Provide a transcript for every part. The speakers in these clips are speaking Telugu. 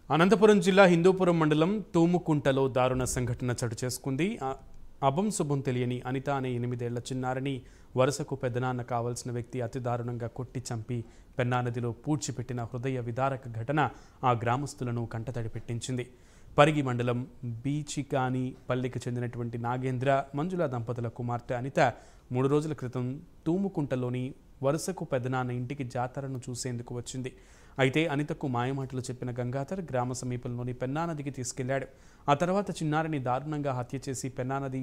అనంతపురం జిల్లా హిందూపురం మండలం తూముకుంటలో దారుణ సంఘటన చోటు చేసుకుంది. అభం శుభం తెలియని అనిత అనే 8 ఏళ్ల చిన్నారిని వరుసకు పెద్దనాన్న కావాల్సిన వ్యక్తి అతి దారుణంగా కొట్టి చంపి పెన్నా నదిలో పూడ్చిపెట్టిన హృదయ విదారక ఘటన ఆ గ్రామస్తులను కంటతడి పెట్టించింది. పరిగి మండలం బీచికాని పల్లికి చెందినటువంటి నాగేంద్ర మంజుల దంపతుల కుమార్తె అనిత 3 రోజుల క్రితం తూముకుంటలోని వరుసకు పెద్దనాన్న ఇంటికి జాతరను చూసేందుకు వచ్చింది. అయితే అనితకు మాయమాటలు చెప్పిన గంగాధర్ గ్రామ సమీపంలోని పెన్నా నదికి తీసుకెళ్లాడు. ఆ తర్వాత చిన్నారిని దారుణంగా హత్య చేసి పెన్నా నది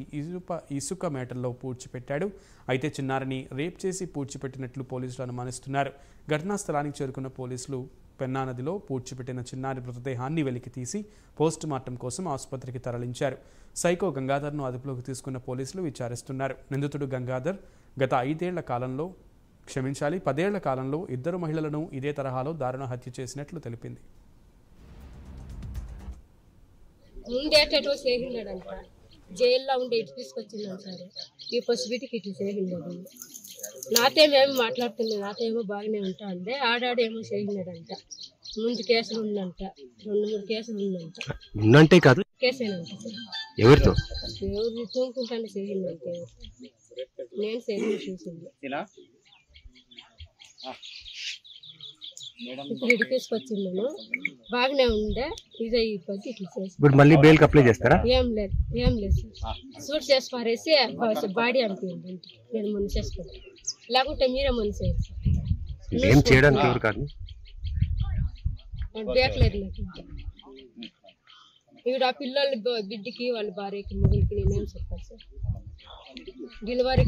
ఇసుక మేటల్లో పూడ్చిపెట్టాడు. అయితే చిన్నారిని రేప్ చేసి పూడ్చిపెట్టినట్లు పోలీసులు అనుమానిస్తున్నారు. ఘటనా స్థలానికి చేరుకున్న పోలీసులు పెన్నా నదిలో పూడ్చిపెట్టిన చిన్నారి మృతదేహాన్ని వెలికి తీసి పోస్ట్ మార్టం కోసం ఆసుపత్రికి తరలించారు. సైకో గంగాధర్ను అదుపులోకి తీసుకున్న పోలీసులు విచారిస్తున్నారు. నిందితుడు గంగాధర్ గత 10 ఏళ్ల కాలంలో 2 మహిళలను ఇదే తరహాలో దారుణ హత్య చేసినట్లు తెలిపింది. జైల్లో ఉండే ఇటు తీసుకొచ్చిందని సార్ ఈ పసిబిటికి ఇటు చేసినాడు. నాతేమేమి మాట్లాడుతున్నాడు, నాతేమో బాగానే ఉంటా అంటే ఆడాడేమో చేసినాడంట. ముందు కేసులు ఉందంట, 2-3 కేసులు ఉందంట. కాదు కేసేనంట. ఎవరితో ఎవరు తూముకుంటానే చేసిందంటే నేను చేసి చూసింది. ఇప్పుడు ఇటు తీసుకొచ్చిందాను బాగానే ఉండే ఇదే ఈ పది ఇట్లా చేసి ఇప్పుడు మళ్ళీ బెయిల్ అప్లై చేస్తారా? ఏం లేదు సార్. సూట్ చేసి పారేసి బాడీ అనిపించింది. నేను ముందు చేసుకుంటాను, లేకుంటే మీరే ముందు చేయాలి. ఏం చేయడానికి ఎవరు కాదు బేకలేదు నాకు. ఇప్పుడు ఆ పిల్లలు బిడ్డకి వాళ్ళ భార్యకి ముగ్గురికి నేనేం చెప్పాలి సార్. డెలివరీ